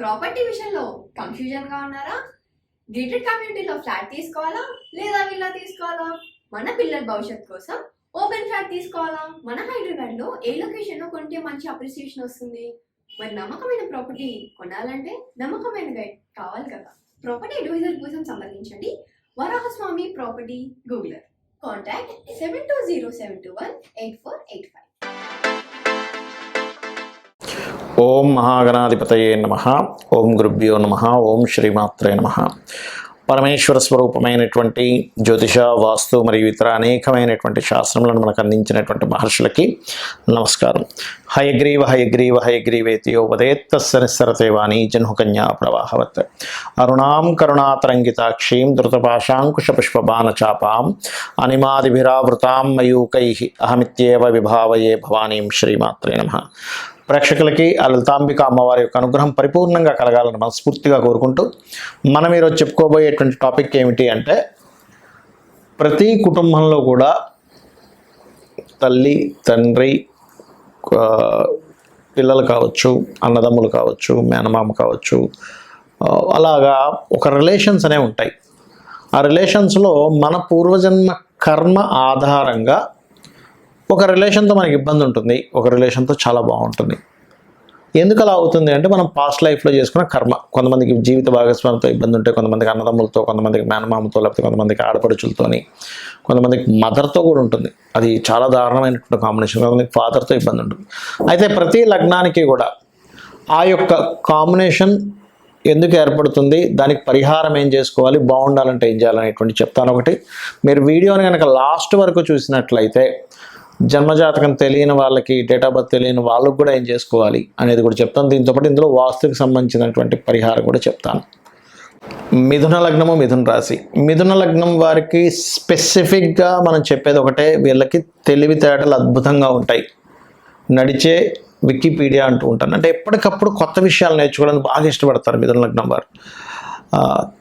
Property విషయంలో కన్ఫ్యూజన్గా ఉన్నారా? Gated కమ్యూనిటీలో ఫ్లాట్ తీసుకోవాలా లేదా విల్లా తీసుకోవాలా? మన పిల్లల భవిష్యత్ కోసం ఓపెన్ ఫ్లాట్ తీసుకోవాలా? మన హైదరాబాద్లో ఏ లొకేషన్లో కొంటే మంచి అప్రిసియేషన్ వస్తుంది? మరి నమ్మకమైన ప్రాపర్టీ కొనాలంటే నమ్మకమైన గైడ్ కావాలి కదా. ప్రాపర్టీ అడ్వైజర్ కోసం సంప్రదించండి వరాహస్వామి ప్రాపర్టీ గూగులర్. కాంటాక్ట్ 7207218485. ఓం మహాగణాధిపతయే నమః. ఓం గురుభ్యో నమః. ఓం శ్రీమాత్రే నమః. పరమేశ్వర స్వరూపమైనటువంటి జ్యోతిష, వాస్తు మరియు ఇతర అనేకమైనటువంటి శాస్త్రములను మనకు అందించినటువంటి మహర్షులకి నమస్కారం. హయగ్రీవ హయగ్రీవ హయగ్రీవేతియోపదేత్తస్య నిస్సరతే వాణి జన్హుకన్యా ప్రవాహవత్. అరుణాం కరుణాతరంగితాక్షీం ధృతపాశాంకుశపుష్పబాణచాపాం అనిమాదిభిరావృతాం మయూకైః అహమిత్యేవ విభావయే భవానీం. శ్రీమాత్రే నమః. ప్రేక్షకులకి ఆ లలితాంబిక అమ్మవారి యొక్క అనుగ్రహం పరిపూర్ణంగా కలగాలని మనస్ఫూర్తిగా కోరుకుంటూ మనం ఈరోజు చెప్పుకోబోయేటువంటి టాపిక్ ఏమిటి అంటే, ప్రతి కుటుంబంలో కూడా తల్లి, తండ్రి, పిల్లలు కావచ్చు, అన్నదమ్ములు కావచ్చు, మేనమామ కావచ్చు, అలాగా ఒక రిలేషన్స్ అనేవి ఉంటాయి. ఆ రిలేషన్స్లో మన పూర్వజన్మ కర్మ ఆధారంగా ఒక రిలేషన్తో మనకి ఇబ్బంది ఉంటుంది, ఒక రిలేషన్తో చాలా బాగుంటుంది. ఎందుకు అలా అవుతుంది అంటే, మనం పాస్ట్ లైఫ్లో చేసుకున్న కర్మ. కొంతమందికి జీవిత భాగస్వామితో ఇబ్బంది ఉంటే, కొంతమందికి అన్నదమ్ములతో, కొంతమందికి మేనమామతో, లేకపోతే కొంతమందికి ఆడపడుచులతోని, కొంతమందికి మదర్తో కూడా ఉంటుంది. అది చాలా దారుణమైనటువంటి కాంబినేషన్. కొంతమందికి ఫాదర్తో ఇబ్బంది ఉంటుంది. అయితే ప్రతి లగ్నానికి కూడా ఆ యొక్క కాంబినేషన్ ఎందుకు ఏర్పడుతుంది, దానికి పరిహారం ఏం చేసుకోవాలి, బాగుండాలంటే ఏం చేయాలనేటువంటి చెప్తాను. ఒకటి, మీరు వీడియోని కనుక లాస్ట్ వరకు చూసినట్లయితే జన్మజాతకం తెలియని వాళ్ళకి, డేట్ ఆఫ్ బర్త్ తెలియని వాళ్ళకు కూడా ఏం చేసుకోవాలి అనేది కూడా చెప్తాను. దీంతోపాటు ఇందులో వాస్తుకి సంబంధించినటువంటి పరిహారం కూడా చెప్తాను. మిథున లగ్నము, మిథున రాశి. మిథున లగ్నం వారికి స్పెసిఫిక్గా మనం చెప్పేది ఒకటే, వీళ్ళకి తెలివితేటలు అద్భుతంగా ఉంటాయి. నడిచే వికీపీడియా అంటూ ఉంటాను. అంటే ఎప్పటికప్పుడు కొత్త విషయాలు నేర్చుకోవడానికి బాగా ఇష్టపడతారు మిథున లగ్నం వారు.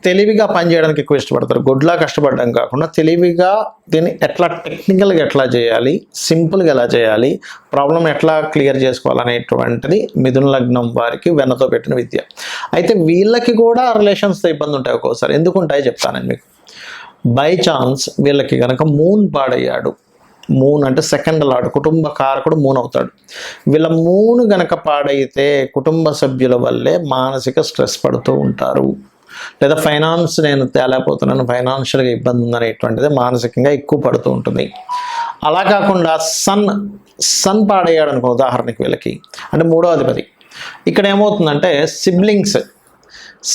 తెలివిగా పనిచేయడానికి ఎక్కువ ఇష్టపడతారు. గొడ్లా కష్టపడడం కాకుండా తెలివిగా దీన్ని ఎట్లా టెక్నికల్గా ఎట్లా చేయాలి, సింపుల్గా ఎలా చేయాలి, ప్రాబ్లం ఎట్లా క్లియర్ చేసుకోవాలనేటువంటిది మిథున లగ్నం వారికి వెన్నతో పెట్టిన విద్య. అయితే వీళ్ళకి కూడా రిలేషన్స్తో ఇబ్బంది ఉంటాయి ఒక్కోసారి. ఎందుకు ఉంటాయో చెప్తాను మీకు. బై ఛాన్స్ వీళ్ళకి కనుక మూన్ పాడయ్యాడు, మూన్ అంటే సెకండ్ లార్డ్, కుటుంబ కారకుడు మూన్ అవుతాడు. వీళ్ళ మూన్ గనక పాడైతే కుటుంబ సభ్యుల వల్లే మానసిక స్ట్రెస్ పడుతూ ఉంటారు. లేదా ఫైనాన్స్, నేను తేలేకపోతున్నాను, ఫైనాన్షియల్గా ఇబ్బంది ఉందనేటువంటిది మానసికంగా ఎక్కువ పడుతూ ఉంటుంది. అలా కాకుండా సన్ పాడయ్యాడు అనుకో, ఉదాహరణకి వీళ్ళకి అంటే మూడో అధిపతి. ఇక్కడ ఏమవుతుందంటే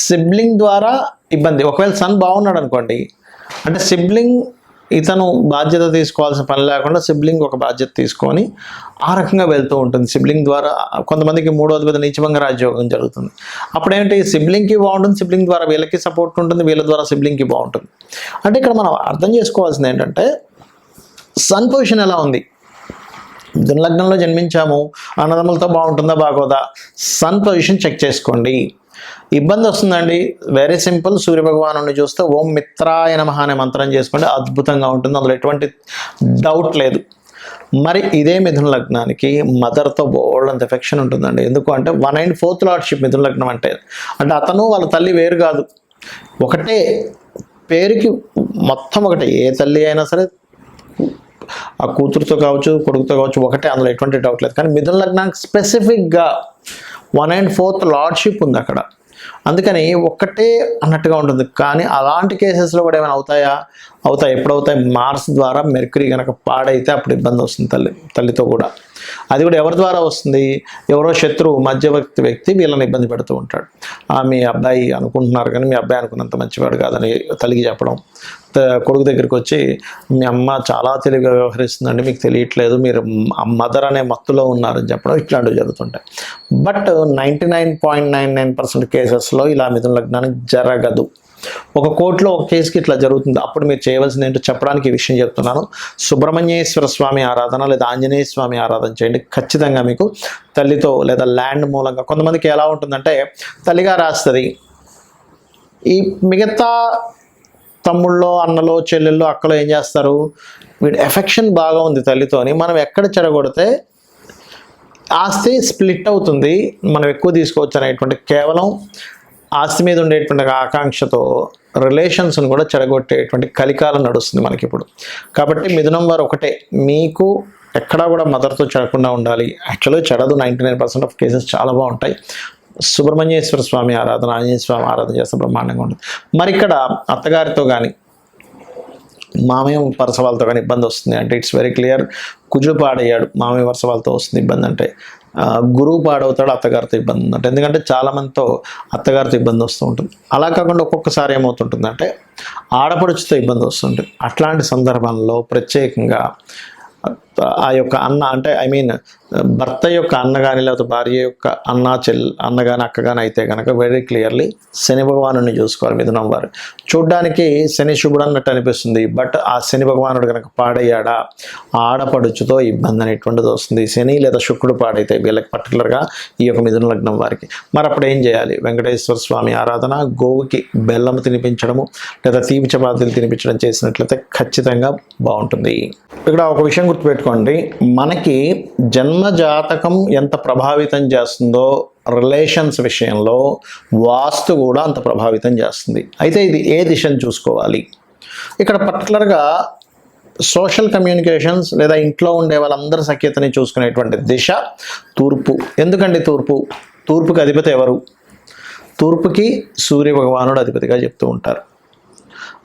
సిబ్లింగ్ ద్వారా ఇబ్బంది. ఒకవేళ సన్ బాగున్నాడు అనుకోండి, అంటే సిబ్లింగ్ ఇతను బాధ్యత తీసుకోవాల్సిన పని లేకుండా సిబ్లింగ్ ఒక బాధ్యత తీసుకొని ఆ రకంగా వెళ్తూ ఉంటుంది. సిబ్లింగ్ ద్వారా కొంతమందికి మూడో అధిపతి నీచభంగ రాజయోగం జరుగుతుంది. అప్పుడేంటి, సిబ్లింగ్కి బాగుంటుంది, సిబ్లింగ్ ద్వారా వీళ్ళకి సపోర్ట్ ఉంటుంది, వీళ్ళ ద్వారా సిబ్లింగ్కి బాగుంటుంది. అంటే ఇక్కడ మనం అర్థం చేసుకోవాల్సింది ఏంటంటే, సన్ పొజిషన్ ఎలా ఉంది. మిథున లగ్నంలో జన్మించాము, అన్నదమ్ములతో బాగుంటుందా బాగోదా, సన్ పొజిషన్ చెక్ చేసుకోండి. ఇబ్బంది వస్తుందండి, వెరీ సింపుల్. సూర్యభగవాను చూస్తే ఓం మిత్రాయ నమః అనే మంత్రం చేసుకోండి, అద్భుతంగా ఉంటుంది, అందులో ఎటువంటి డౌట్ లేదు. మరి ఇదే మిథున లగ్నానికి మదర్తో బోల్డంత ఎఫెక్షన్ ఉంటుందండి. ఎందుకు అంటే 1 and 4th లార్డ్షిప్ మిథున లగ్నం అంటే అతను వాళ్ళ తల్లి వేరు కాదు, ఒకటే పేరుకి మొత్తం ఒకటే. ఏ తల్లి అయినా సరే ఆ కూతురుతో కావచ్చు, కొడుకుతో కావచ్చు, ఒకటే, అందులో ఎటువంటి డౌట్ లేదు. కానీ మిథున లగ్నానికి స్పెసిఫిక్గా 1 and 4th లార్డ్షిప్ ఉంది అక్కడ, అందుకని ఒక్కటే అన్నట్టుగా ఉంటుంది. కానీ అలాంటి కేసెస్లో కూడా ఏమైనా అవుతాయి. ఎప్పుడవుతాయి, మార్స్ ద్వారా మెర్క్యూరీ కనుక పాడైతే అప్పుడు ఇబ్బంది వస్తుంది తల్లితో కూడా. అది కూడా ఎవరి ద్వారా వస్తుంది, ఎవరో శత్రువు, మధ్యవర్తి వ్యక్తి వీళ్ళని ఇబ్బంది పెడుతూ ఉంటాడు. మీ అబ్బాయి అనుకుంటున్నారు కానీ మీ అబ్బాయి అనుకున్నంత మంచివాడు కాదని తల్లికి చెప్పడం, కొడుకు దగ్గరికి వచ్చి మీ అమ్మ చాలా తెలివిగా వ్యవహరిస్తుందండి, మీకు తెలియట్లేదు, మీరు మదర్ అనే మత్తులో ఉన్నారని చెప్పడం, ఇట్లాంటివి జరుగుతుంటాయి. బట్ 99.99% కేసెస్లో ఇలా మిథున లగ్నానికి జరగదు. ఒక కోర్టులో ఒక కేసుకి ఇట్లా జరుగుతుంది. అప్పుడు మీరు చేయవలసింది ఏంటో చెప్పడానికి ఈ విషయం చెప్తున్నాను. సుబ్రహ్మణ్యేశ్వర స్వామి ఆరాధన లేదా ఆంజనేయ స్వామి ఆరాధన చేయండి. ఖచ్చితంగా మీకు తల్లితో లేదా ల్యాండ్ మూలంగా, కొంతమందికి ఎలా ఉంటుందంటే తల్లిగా రాస్తుంది, ఈ మిగతా తమ్ముళ్ళో, అన్నలో, చెల్లెల్లో, అక్కలో ఏం చేస్తారు, వీడి ఎఫెక్షన్ బాగా ఉంది తల్లితోని, మనం ఎక్కడ చెడగొడితే ఆస్తి స్ప్లిట్ అవుతుంది, మనం ఎక్కువ తీసుకోవచ్చు అనేటువంటి కేవలం ఆస్తి మీద ఉండేటువంటి ఆకాంక్షతో రిలేషన్స్ని కూడా చెడగొట్టేటువంటి కలికాలం నడుస్తుంది మనకి ఇప్పుడు. కాబట్టి మిథునం వారు ఒకటే, మీకు ఎక్కడా కూడా మదర్తో చెడకుండా ఉండాలి. యాక్చువల్గా చెడదు, 99% ఆఫ్ కేసెస్ చాలా బాగుంటాయి. సుబ్రహ్మణ్యేశ్వర స్వామి ఆరాధన, ఆంజనేయ స్వామి ఆరాధన చేస్తే బ్రహ్మాండంగా ఉంటుంది. మరి ఇక్కడ అత్తగారితో కానీ మామయ్య వరుస వాళ్ళతో కానీ ఇబ్బంది వస్తుంది అంటే ఇట్స్ వెరీ క్లియర్, కుజుడు పాడయ్యాడు, మామయ్య వరుస వాళ్ళతో వస్తుంది ఇబ్బంది అంటే. గురువు పాడవుతాడు, అత్తగారితో ఇబ్బంది ఉందంటే. ఎందుకంటే చాలామందితో అత్తగారితో ఇబ్బంది వస్తూ ఉంటుంది. అలా కాకుండా ఒక్కొక్కసారి ఏమవుతుంటుందంటే ఆడపడుచుతో ఇబ్బంది వస్తుంటుంది. అట్లాంటి సందర్భంలో ప్రత్యేకంగా ఆ యొక్క అన్న అంటే భర్త యొక్క అన్న కానీ లేకపోతే భార్య యొక్క అన్న కానీ అక్క కానీ అయితే కనుక వెరీ క్లియర్లీ శని భగవానుడిని చూసుకోవాలి మిథునం వారు. చూడ్డానికి శని శుభుడు అన్నట్టు అనిపిస్తుంది, బట్ ఆ శని భగవానుడు కనుక పాడయ్యాడా ఆడపడుచుతో ఇబ్బంది అనేటువంటిది వస్తుంది. శని లేదా శుక్రుడు పాడైతే వీళ్ళకి పర్టికులర్గా ఈ యొక్క మిథున లగ్నం వారికి. మరి అప్పుడు ఏం చేయాలి? వెంకటేశ్వర స్వామి ఆరాధన, గోవుకి బెల్లం తినిపించడము లేదా తీపి చపాతీలు తినిపించడం చేసినట్లయితే ఖచ్చితంగా బాగుంటుంది. ఇక్కడ ఒక విషయం గుర్తుపెట్టుకోండి, మనకి జన్మ జాతకం ఎంత ప్రభావితం చేస్తుందో రిలేషన్స్ విషయంలో వాస్తు కూడా అంత ప్రభావితం చేస్తుంది. అయితే ఇది ఏ దిశను చూసుకోవాలి? ఇక్కడ పర్టికులర్గా సోషల్ కమ్యూనికేషన్స్ లేదా ఇంట్లో ఉండే వాళ్ళందరి సఖ్యతని చూసుకునేటువంటి దిశ తూర్పు. ఎందుకండి తూర్పుకి అధిపతి ఎవరు? తూర్పుకి సూర్య భగవానుడు అధిపతిగా చెప్తూ ఉంటారు.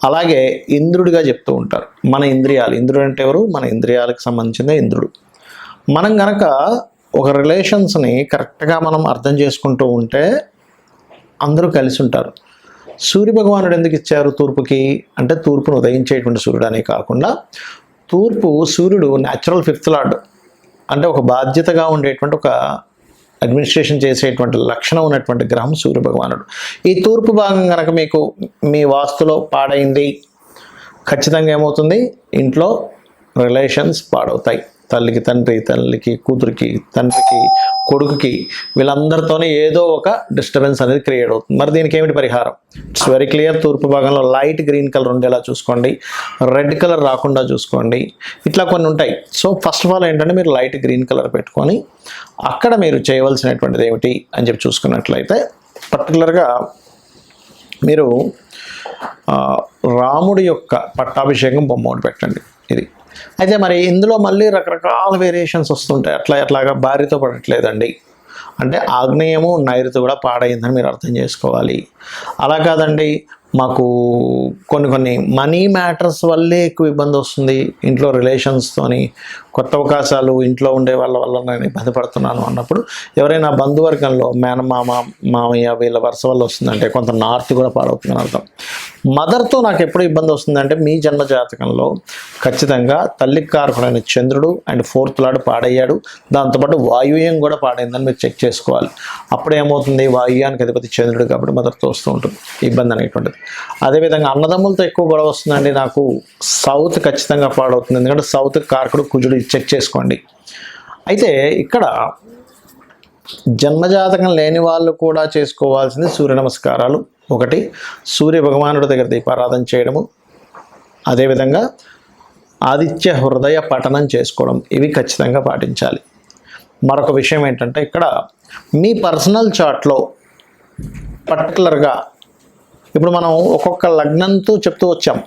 అలాగే ఇంద్రుడిగా చెప్తూ ఉంటారు. మన ఇంద్రియాలు, ఇంద్రుడు అంటే ఎవరు? మన ఇంద్రియాలకు సంబంధించిన ఇంద్రుడు. మనం గనక ఒక రిలేషన్స్ని కరెక్ట్గా మనం అర్థం చేసుకుంటూ ఉంటే అందరూ కలిసి ఉంటారు. సూర్య భగవానుడు ఎందుకు ఇచ్చారు తూర్పుకి అంటే, తూర్పును ఉదయించేటువంటి సూర్యుడు అనే కాకుండా సూర్యుడు న్యాచురల్ 5th లార్డ్, అంటే ఒక బాధ్యతగా ఉండేటువంటి ఒక అడ్మినిస్ట్రేషన్ చేసేటువంటి లక్షణం ఉన్నటువంటి గ్రహం సూర్య భగవానుడు. ఈ తూర్పు భాగం కనుక మీకు మీ వాస్తులో పాడైంది, ఖచ్చితంగా ఏమవుతుంది? ఇంట్లో రిలేషన్స్ పాడవుతాయి. తల్లికి తండ్రి, తల్లికి కూతురికి, తండ్రికి కొడుకుకి, వీళ్ళందరితోనే ఏదో ఒక డిస్టర్బెన్స్ అనేది క్రియేట్ అవుతుంది. మరి దీనికి ఏమిటి పరిహారం? It's very clear. తూర్పు భాగంలో లైట్ గ్రీన్ కలర్ ఉండేలా చూసుకోండి, రెడ్ కలర్ రాకుండా చూసుకోండి, ఇట్లా కొన్ని ఉంటాయి. సో ఫస్ట్ ఆఫ్ ఆల్ ఏంటంటే మీరు లైట్ గ్రీన్ కలర్ పెట్టుకొని అక్కడ మీరు చేయవలసినటువంటిది ఏమిటి అని చెప్పి చూసుకున్నట్లయితే పర్టికులర్గా మీరు రాముడి యొక్క పట్టాభిషేకం బొమ్మ ఒకటి పెట్టండి. ఇది అయితే మరి ఇందులో మళ్ళీ రకరకాల వేరియేషన్స్ వస్తుంటాయి. అట్లాగా భార్యతో పడట్లేదండి అంటే ఆగ్నేయము నైరుతి కూడా పాడైందని మీరు అర్థం చేసుకోవాలి. అలా కాదండి, మాకు కొన్ని మనీ మ్యాటర్స్ వల్లే ఎక్కువ ఇబ్బంది వస్తుంది, ఇంట్లో రిలేషన్స్తోని కొత్త అవకాశాలు ఇంట్లో ఉండే వాళ్ళ వల్ల నేను ఇబ్బంది పడుతున్నాను అన్నప్పుడు ఎవరైనా బంధువర్గంలో మేనమామ, మామయ్య వీళ్ళ వరుస వల్ల వస్తుందంటే కొంత నార్త్ కూడా పాడవుతుందని అర్థం. మదర్తో నాకు ఎప్పుడు ఇబ్బంది వస్తుందంటే మీ జన్మ జాతకంలో ఖచ్చితంగా తల్లికి కారకుడైన చంద్రుడు అండ్ 4th లార్డ్ పాడయ్యాడు, దాంతోపాటు వాయువ్యం కూడా పాడైందని మీరు చెక్ చేసుకోవాలి. అప్పుడు ఏమవుతుంది? వాయువ్యానికి అధిపతి చంద్రుడు కాబట్టి మదర్తో వస్తూ ఉంటుంది ఇబ్బంది అనేటువంటిది. అదేవిధంగా అన్నదమ్ములతో ఎక్కువ గొడవ వస్తుందండి నాకు, సౌత్ ఖచ్చితంగా పాడవుతుంది, ఎందుకంటే సౌత్ కారకుడు కుజుడు, చెక్ చేసుకోండి. అయితే ఇక్కడ జన్మజాతకం లేని వాళ్ళు కూడా చేసుకోవాల్సింది సూర్య నమస్కారాలు. ఒకటి, సూర్య భగవానుడి దగ్గర దీపారాధన చేయడము, అదేవిధంగా ఆదిత్య హృదయ పఠనం చేసుకోవడం, ఇవి ఖచ్చితంగా పాటించాలి. మరొక విషయం ఏంటంటే ఇక్కడ మీ పర్సనల్ చార్ట్లో పర్టికులర్గా ఇప్పుడు మనం ఒక్కొక్క లగ్నంతో చెప్తూ వచ్చాం.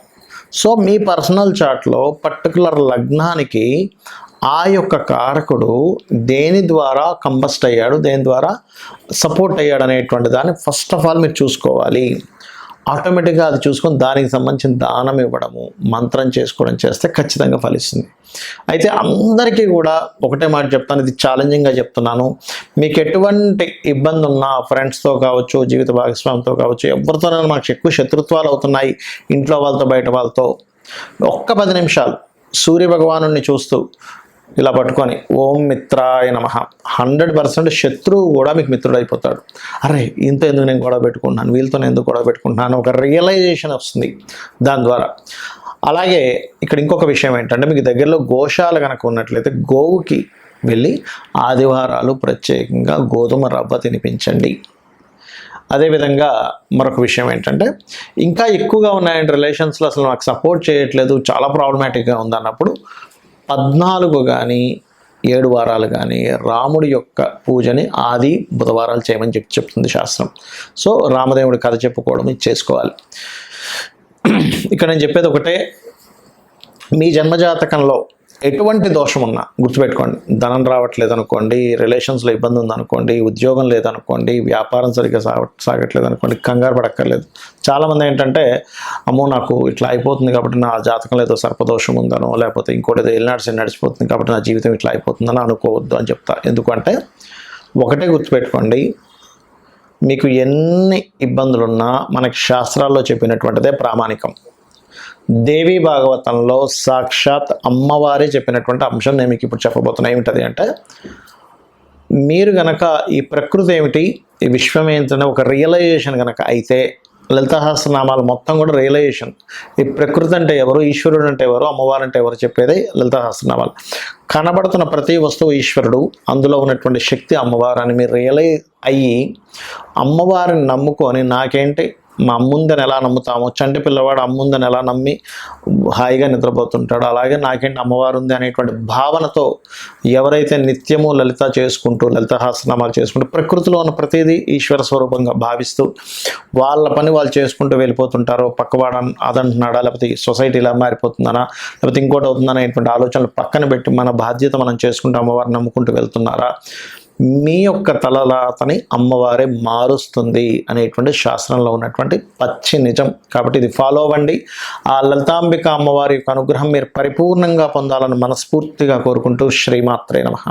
సో మీ పర్సనల్ చార్ట్లో పర్టికులర్ లగ్నానికి ఆ యొక్క కారకుడు దేని ద్వారా కంబస్ట్ అయ్యాడు, దేని ద్వారా సపోర్ట్ అయ్యాడు అనేటువంటి దాన్ని ఫస్ట్ ఆఫ్ ఆల్ మీరు చూసుకోవాలి. ఆటోమేటిక్గా అది చూసుకొని దానికి సంబంధించిన దానం ఇవ్వడము, మంత్రం చేసుకోవడం చేస్తే ఖచ్చితంగా ఫలిస్తుంది. అయితే అందరికీ కూడా ఒకటే మాట చెప్తాను, ఇది ఛాలెంజింగ్గా చెప్తున్నాను. మీకు ఎటువంటి ఇబ్బంది ఉన్నా ఫ్రెండ్స్తో కావచ్చు, జీవిత భాగస్వామితో కావచ్చు, ఎవరితోనైనా మాకు ఎక్కువ శత్రుత్వాలు అవుతున్నాయి ఇంట్లో వాళ్ళతో బయట వాళ్ళతో, ఒక్క 10 నిమిషాలు సూర్య భగవానుడిని చూస్తూ ఇలా పట్టుకొని ఓం మిత్రాయ నమః, 100% శత్రువు కూడా మీకు మిత్రుడు అయిపోతాడు. అరే ఇంత ఎందుకు నేను గొడవ పెట్టుకుంటున్నాను, వీళ్ళతో నేను ఎందుకు గొడవ పెట్టుకుంటున్నాను, ఒక రియలైజేషన్ వస్తుంది దాని ద్వారా. అలాగే ఇక్కడ ఇంకొక విషయం ఏంటంటే, మీకు దగ్గరలో గోశాల కనుక ఉన్నట్లయితే గోవుకి వెళ్ళి ఆదివారాలు ప్రత్యేకంగా గోధుమ రవ్వ తినిపించండి. అదేవిధంగా మరొక విషయం ఏంటంటే, ఇంకా ఎక్కువగా ఉన్నాయంటే రిలేషన్స్లో అసలు నాకు సపోర్ట్ చేయట్లేదు, చాలా ప్రాబ్లమాటిక్గా ఉందన్నప్పుడు 14 కానీ 7 వారాలు కానీ రాముడి యొక్క పూజని ఆది బుధవారాలు చేయమని చెప్తుంది శాస్త్రం. సో రామదేవుడి కథ చెప్పుకోవడం ఇది చేసుకోవాలి. ఇక్కడ నేను చెప్పేది ఒకటే, మీ జన్మజాతకంలో ఎటువంటి దోషం ఉన్నా గుర్తుపెట్టుకోండి. ధనం రావట్లేదు అనుకోండి, రిలేషన్స్లో ఇబ్బంది ఉందనుకోండి, ఉద్యోగం లేదనుకోండి, వ్యాపారం సరిగ్గా సాగట్లేదు అనుకోండి, కంగారు పడక్కర్లేదు. చాలామంది ఏంటంటే అమ్మో నాకు ఇట్లా అయిపోతుంది కాబట్టి నా జాతకంలో ఏదో సర్పదోషం ఉందనో లేకపోతే ఇంకోటి ఏదో ఎల్నాడ్స్ నడిచిపోతుంది కాబట్టి నా జీవితం ఇట్లా అయిపోతుందని అనుకోవద్దు అని చెప్తా. ఎందుకంటే ఒకటే గుర్తుపెట్టుకోండి, మీకు ఎన్ని ఇబ్బందులున్నా మనకి శాస్త్రాల్లో చెప్పినటువంటిదే ప్రామాణికం. దేవీ భాగవతంలో సాక్షాత్ అమ్మవారే చెప్పినటువంటి అంశం నేను మీకు ఇప్పుడు చెప్పబోతున్నా. ఏమిటది అంటే, మీరు గనక ఈ ప్రకృతి ఏమిటి, ఈ విశ్వం ఏంటనే ఒక రియలైజేషన్ గనక అయితే, లలితా సహస్రనామాలు మొత్తం కూడా రియలైజేషన్. ఈ ప్రకృతి అంటే ఎవరు, ఈశ్వరుడు అంటే ఎవరు, అమ్మవారు అంటే ఎవరు చెప్పేది లలితా సహస్రనామాలు. కనబడుతున్న ప్రతి వస్తువు ఈశ్వరుడు, అందులో ఉన్నటువంటి శక్తి అమ్మవారు అని మీరు రియలైజ్ అయ్యి అమ్మవారిని నమ్ముకొని, నాకేంటి మా అమ్ముందని ఎలా నమ్ముతామో, చంటి పిల్లవాడు అమ్ముందని ఎలా నమ్మి హాయిగా నిద్రపోతుంటాడు, అలాగే నాకేంటి అమ్మవారు ఉంది అనేటువంటి భావనతో ఎవరైతే నిత్యము లలిత చేసుకుంటూ లలిత సహస్రనామాలు చేసుకుంటూ ప్రకృతిలో ఉన్న ప్రతిదీ ఈశ్వర స్వరూపంగా భావిస్తూ వాళ్ళ పని వాళ్ళు చేసుకుంటూ వెళ్ళిపోతుంటారో, పక్కవాడు అదంటున్నాడా, లేకపోతే సొసైటీ ఇలా మారిపోతుందనా, లేకపోతే ఇంకోటి అవుతుందనే అనేటువంటి ఆలోచనలు పక్కన పెట్టి మన బాధ్యత మనం చేసుకుంటూ అమ్మవారిని నమ్ముకుంటూ వెళ్తున్నారా, మీ యొక్క తలరాతని అమ్మవారే మారుస్తుంది అనేటువంటి శాస్త్రంలో ఉన్నటువంటి పచ్చి నిజం. కాబట్టి ఇది ఫాలో అవ్వండి. ఆ లలితాంబిక అమ్మవారి యొక్క అనుగ్రహం మీరు పరిపూర్ణంగా పొందాలని మనస్ఫూర్తిగా కోరుకుంటూ శ్రీమాత్రే నమః.